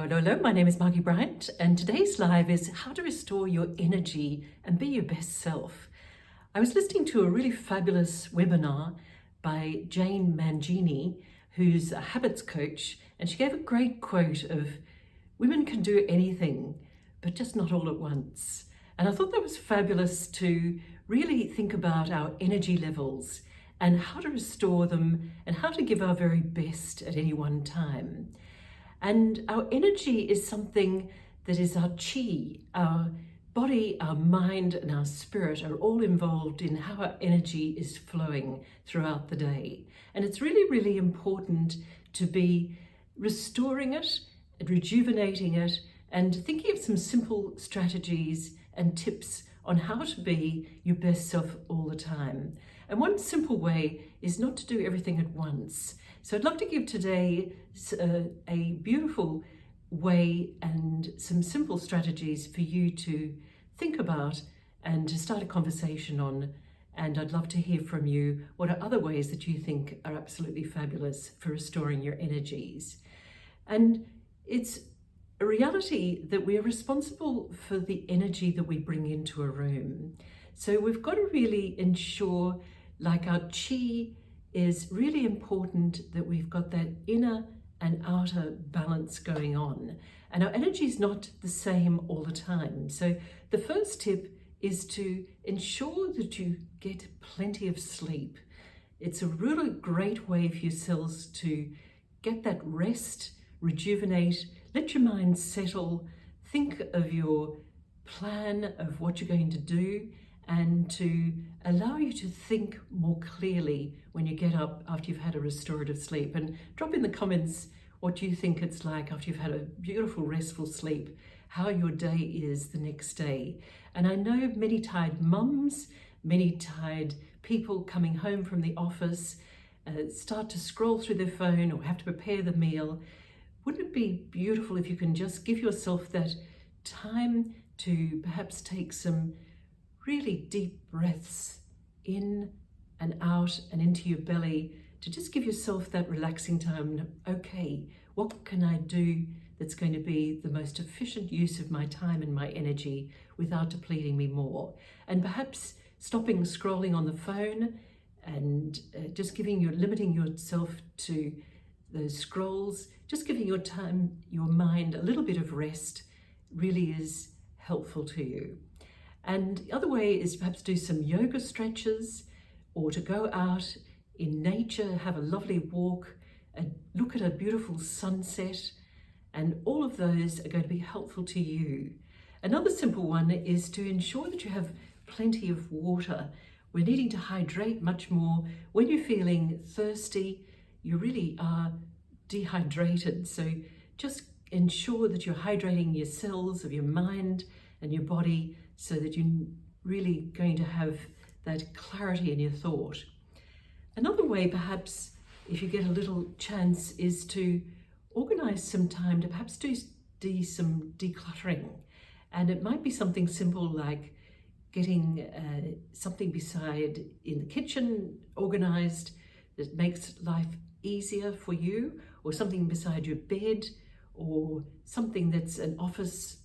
Hello, my name is Margie Bryant, and today's live is how to restore your energy and be your best self. I was listening to a really fabulous webinar by Jane Mangini, who's a habits coach, and she gave a great quote of, "Women can do anything, but just not all at once." And I thought that was fabulous to really think about our energy levels and how to restore them and how to give our very best at any one time. And our energy is something that is our chi. Our body, our mind, and our spirit are all involved in how our energy is flowing throughout the day. And it's really, really important to be restoring it, rejuvenating it, and thinking of some simple strategies and tips on how to be your best self all the time. And one simple way is not to do everything at once. So I'd love to give today a beautiful way and some simple strategies for you to think about and to start a conversation on. And I'd love to hear from you what are other ways that you think are absolutely fabulous for restoring your energies. And it's a reality that we are responsible for the energy that we bring into a room. So we've got to really ensure, like our chi is really important, that we've got that inner and outer balance going on. And our energy is not the same all the time. So the first tip is to ensure that you get plenty of sleep. It's a really great way for your cells to get that rest, rejuvenate, let your mind settle, think of your plan of what you're going to do, and to allow you to think more clearly when you get up after you've had a restorative sleep. And drop in the comments what you think it's like after you've had a beautiful restful sleep, how your day is the next day. And I know many tired mums, many tired people coming home from the office start to scroll through their phone or have to prepare the meal. Wouldn't it be beautiful if you can just give yourself that time to perhaps take some really deep breaths in and out and into your belly, to just give yourself that relaxing time. Okay, what can I do that's going to be the most efficient use of my time and my energy without depleting me more? And perhaps stopping scrolling on the phone and just limiting yourself to those scrolls, just giving your time, your mind a little bit of rest really is helpful to you. And the other way is perhaps do some yoga stretches, or to go out in nature, have a lovely walk, and look at a beautiful sunset. And all of those are going to be helpful to you. Another simple one is to ensure that you have plenty of water. We're needing to hydrate much more. When you're feeling thirsty, you really are dehydrated. So just ensure that you're hydrating your cells of your mind and your body, so that you're really going to have that clarity in your thought. Another way, perhaps, if you get a little chance, is to organize some time to perhaps do some decluttering. And it might be something simple like getting something beside in the kitchen organized that makes life easier for you, or something beside your bed, or something that's an office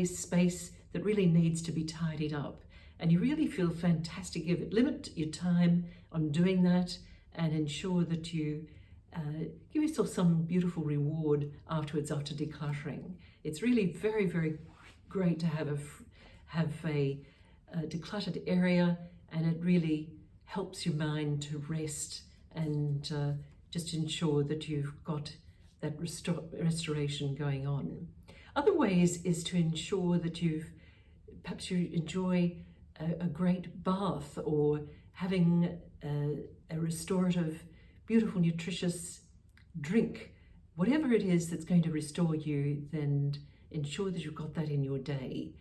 space that really needs to be tidied up. And you really feel fantastic. Limit your time on doing that and ensure that you give yourself some beautiful reward afterwards after decluttering. It's really very, very great to have a decluttered area, and it really helps your mind to rest and just ensure that you've got that restoration going on. Other ways is to ensure that perhaps you enjoy a great bath, or having a restorative, beautiful, nutritious drink. Whatever it is that's going to restore you, then ensure that you've got that in your day.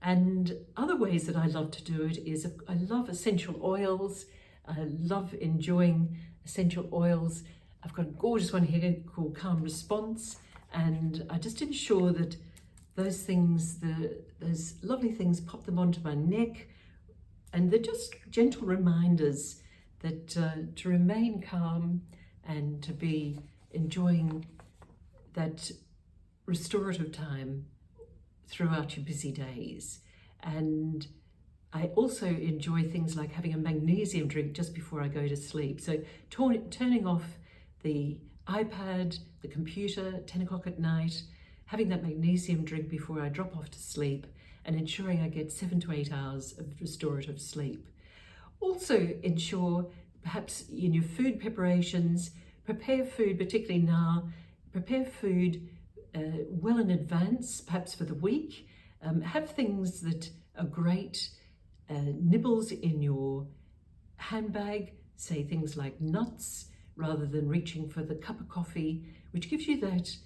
And other ways that I love to do it is I love essential oils. I love enjoying essential oils. I've got a gorgeous one here called Calm Response, and I just ensure that those things, those lovely things, pop them onto my neck, and they're just gentle reminders that to remain calm and to be enjoying that restorative time throughout your busy days. And I also enjoy things like having a magnesium drink just before I go to sleep. So turning off the iPad, the computer at 10 o'clock at night, having that magnesium drink before I drop off to sleep, and ensuring I get 7 to 8 hours of restorative sleep. Also ensure, perhaps in your food preparations, prepare food, particularly now, prepare food well in advance, perhaps for the week. Have things that are great nibbles in your handbag, say things like nuts, rather than reaching for the cup of coffee, which gives you that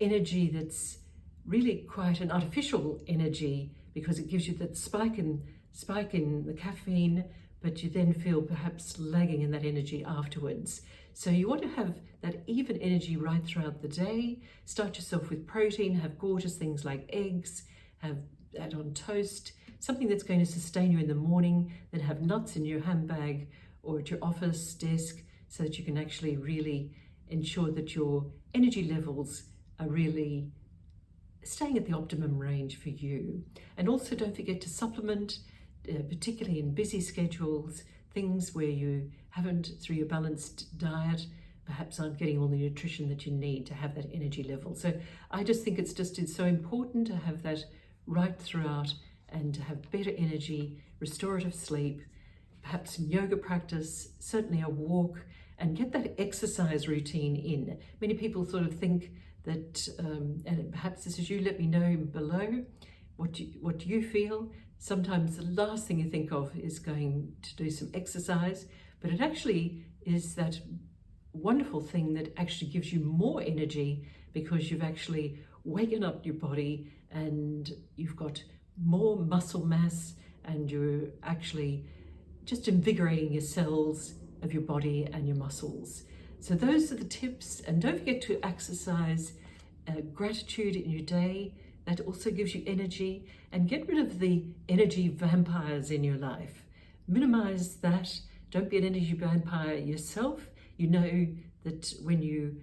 energy that's really quite an artificial energy, because it gives you that spike in the caffeine, but you then feel perhaps lagging in that energy afterwards. So you want to have that even energy right throughout the day. Start yourself with protein, have gorgeous things like eggs, have that on toast, something that's going to sustain you in the morning, then have nuts in your handbag or at your office desk, so that you can actually really ensure that your energy levels are really staying at the optimum range for you. And also don't forget to supplement, particularly in busy schedules, things where you haven't, through your balanced diet, perhaps aren't getting all the nutrition that you need to have that energy level. So I just think it's so important to have that right throughout, and to have better energy, restorative sleep, perhaps some yoga practice, certainly a walk, and get that exercise routine in. Many people sort of think that, and perhaps this is you, let me know below what do you feel. Sometimes the last thing you think of is going to do some exercise, but it actually is that wonderful thing that actually gives you more energy, because you've actually waken up your body and you've got more muscle mass, and you're actually just invigorating your cells of your body and your muscles. So those are the tips. And don't forget to exercise gratitude in your day. That also gives you energy. And get rid of the energy vampires in your life. Minimize that. Don't be an energy vampire yourself. You know that when you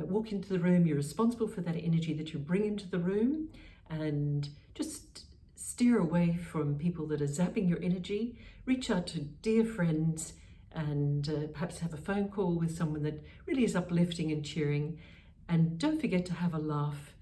walk into the room, you're responsible for that energy that you bring into the room, and just steer away from people that are zapping your energy. Reach out to dear friends, and perhaps have a phone call with someone that really is uplifting and cheering. And don't forget to have a laugh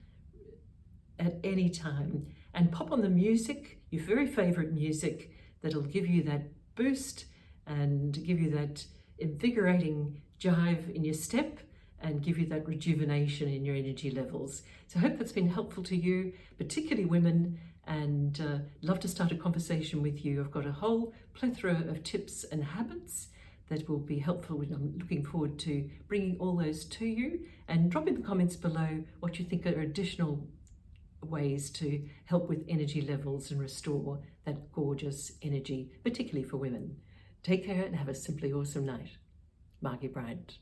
at any time, and pop on the music, your very favorite music, that'll give you that boost and give you that invigorating jive in your step, and give you that rejuvenation in your energy levels. So I hope that's been helpful to you, particularly women, and love to start a conversation with you. I've got a whole plethora of tips and habits that will be helpful, and I'm looking forward to bringing all those to you. And drop in the comments below what you think are additional ways to help with energy levels and restore that gorgeous energy, particularly for women. Take care and have a simply awesome night. Margie Bryant.